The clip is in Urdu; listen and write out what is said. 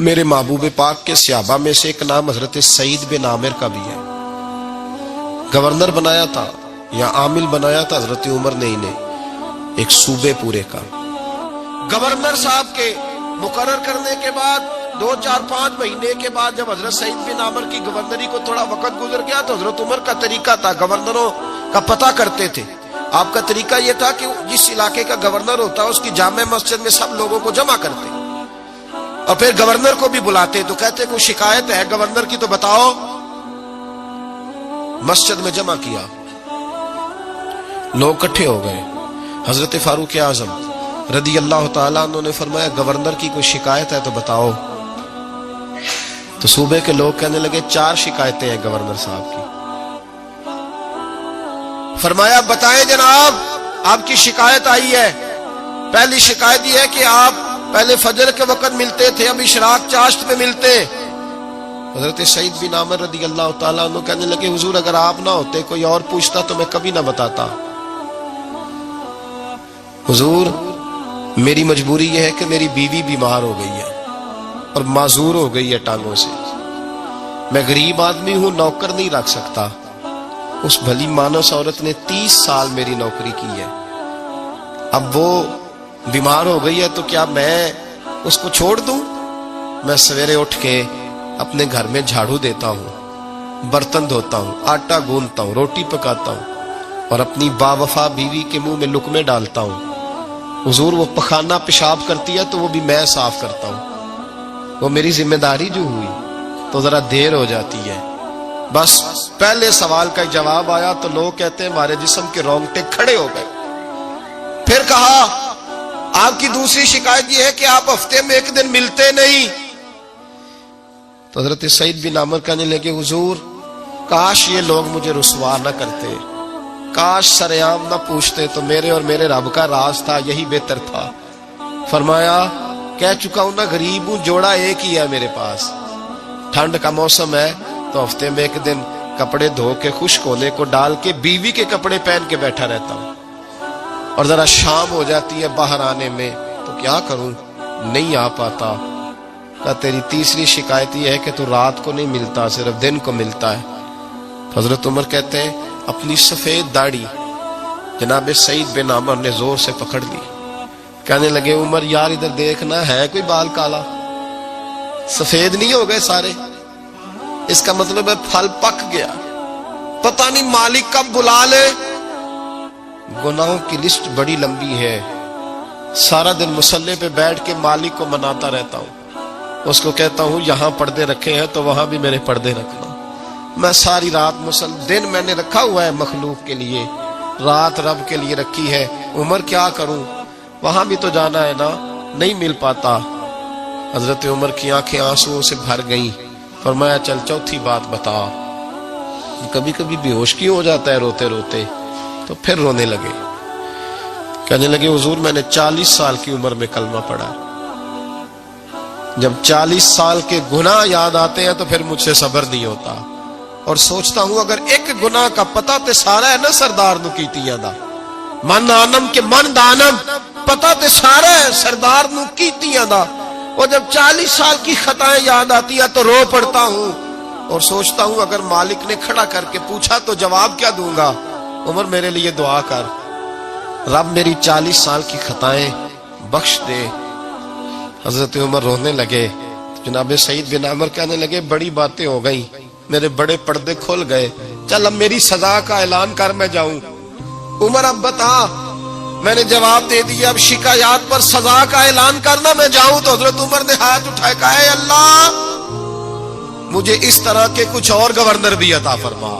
میرے محبوب پاک کے صحابہ میں سے ایک نام حضرت سعید بن عامر کا بھی ہے. گورنر بنایا تھا یا عامل بنایا تھا حضرت عمر نے انہیں ایک صوبے پورے کا. گورنر صاحب کے مقرر کرنے کے بعد 2-4-5 مہینے کے بعد جب حضرت سعید بن عامر کی گورنری کو تھوڑا وقت گزر گیا تو حضرت عمر کا طریقہ تھا، گورنروں کا پتہ کرتے تھے. آپ کا طریقہ یہ تھا کہ جس علاقے کا گورنر ہوتا ہے اس کی جامع مسجد میں سب لوگوں کو جمع کرتے اور پھر گورنر کو بھی بلاتے. تو کہتے کوئی شکایت ہے گورنر کی تو بتاؤ. مسجد میں جمع کیا، لوگ اکٹھے ہو گئے. حضرت فاروق اعظم رضی اللہ تعالیٰ عنہ نے فرمایا گورنر کی کوئی شکایت ہے تو بتاؤ. تو صوبے کے لوگ کہنے لگے 4 شکایتیں ہیں گورنر صاحب کی. فرمایا بتائیں جناب، آپ کی شکایت آئی ہے. پہلی شکایت یہ ہے کہ آپ پہلے فجر کے وقت ملتے تھے، اب اشراق چاشت میں ملتے. حضرت سعید بن عامر رضی اللہ تعالیٰ عنہ کہنے لگے حضور اگر آپ نہ ہوتے کوئی اور پوچھتا تو میں کبھی نہ بتاتا. حضور میری مجبوری یہ ہے کہ میری بیوی بیمار ہو گئی ہے اور معذور ہو گئی ہے ٹانگوں سے. میں غریب آدمی ہوں، نوکر نہیں رکھ سکتا. اس بھلی مانس عورت نے 30 سال میری نوکری کی ہے، اب وہ بیمار ہو گئی ہے تو کیا میں اس کو چھوڑ دوں؟ میں سویرے اٹھ کے اپنے گھر میں جھاڑو دیتا ہوں، برتن دھوتا ہوں، آٹا گوندتا ہوں، روٹی پکاتا ہوں اور اپنی باوفا بیوی کے منہ میں لقمے ڈالتا ہوں. حضور وہ پخانہ پیشاب کرتی ہے تو وہ بھی میں صاف کرتا ہوں. وہ میری ذمہ داری جو ہوئی تو ذرا دیر ہو جاتی ہے. بس پہلے سوال کا جواب آیا تو لوگ کہتے ہیں ہمارے جسم کے رونگٹے کھڑے ہو گئے. پھر کہا آپ کی دوسری شکایت یہ ہے کہ آپ ہفتے میں 1 دن ملتے نہیں. تو حضرت سعید بن عامر کہنے لگے حضور کاش یہ لوگ مجھے رسوا نہ کرتے، کاش سرعام نہ پوچھتے تو میرے اور میرے رب کا راز تھا یہی بہتر تھا. فرمایا کہہ چکا ہوں نا غریب ہوں، جوڑا ایک ہی ہے میرے پاس. ٹھنڈ کا موسم ہے تو ہفتے میں 1 دن کپڑے دھو کے خشک ہونے کو ڈال کے بیوی کے کپڑے پہن کے بیٹھا رہتا ہوں اور ذرا شام ہو جاتی ہے باہر آنے میں تو کیا کروں، نہیں آ پاتا. کہا تیری تیسری شکایت یہ ہے کہ تو رات کو نہیں ملتا، صرف دن کو ملتا ہے. حضرت عمر کہتے ہیں اپنی سفید داڑھی جناب سعید بن عامر نے زور سے پکڑ لی. کہنے لگے عمر یار ادھر دیکھنا ہے کوئی بال کالا، سفید نہیں ہو گئے سارے؟ اس کا مطلب ہے پھل پک گیا، پتہ نہیں مالک کب بلا لے. گناہوں کی لسٹ بڑی لمبی ہے. سارا دن مصلے پہ بیٹھ کے مالک کو مناتا رہتا ہوں، اس کو کہتا ہوں یہاں پردے رکھے ہیں تو وہاں بھی میرے پردے رکھنا. میں ساری رات دن میں نے رکھا ہوا ہے مخلوق کے لیے، رات رب کے لیے رکھی ہے. عمر کیا کروں، وہاں بھی تو جانا ہے نا، نہیں مل پاتا. حضرت عمر کی آنکھیں آنسوؤں سے بھر گئیں. فرمایا چل چوتھی بات بتا. کبھی کبھی بے ہوش کیوں ہو جاتا ہے روتے روتے؟ تو پھر رونے لگے. کہنے لگے حضور میں نے 40 سال کی عمر میں کلمہ پڑھا. جب 40 سال کے گناہ یاد آتے ہیں تو پھر مجھ سے صبر نہیں ہوتا اور سوچتا ہوں اگر ایک گناہ کا پتہ تے سارا ہے نا سردار نو کیتیاں دا، من آنم کے من دانم، پتہ تے سارا ہے سردار نو کیتیاں دا. اور جب 40 سال کی خطائیں یاد آتی ہیں تو رو پڑتا ہوں اور سوچتا ہوں اگر مالک نے کھڑا کر کے پوچھا تو جواب کیا دوں گا. عمر میرے لیے دعا کر، رب میری 40 سال کی خطائیں بخش دے. حضرت عمر رونے لگے. جناب سعید بن عامر کہنے لگے بڑی باتیں ہو گئیں، میرے بڑے پردے کھل گئے، چل اب میری سزا کا اعلان کر میں جاؤں. عمر اب بتا. میں نے جواب دے دیا اب شکایات پر سزا کا اعلان کرنا میں جاؤں. تو حضرت عمر نے ہاتھ اٹھائے کہا اے اللہ مجھے اس طرح کے کچھ اور گورنر بھی عطا فرما.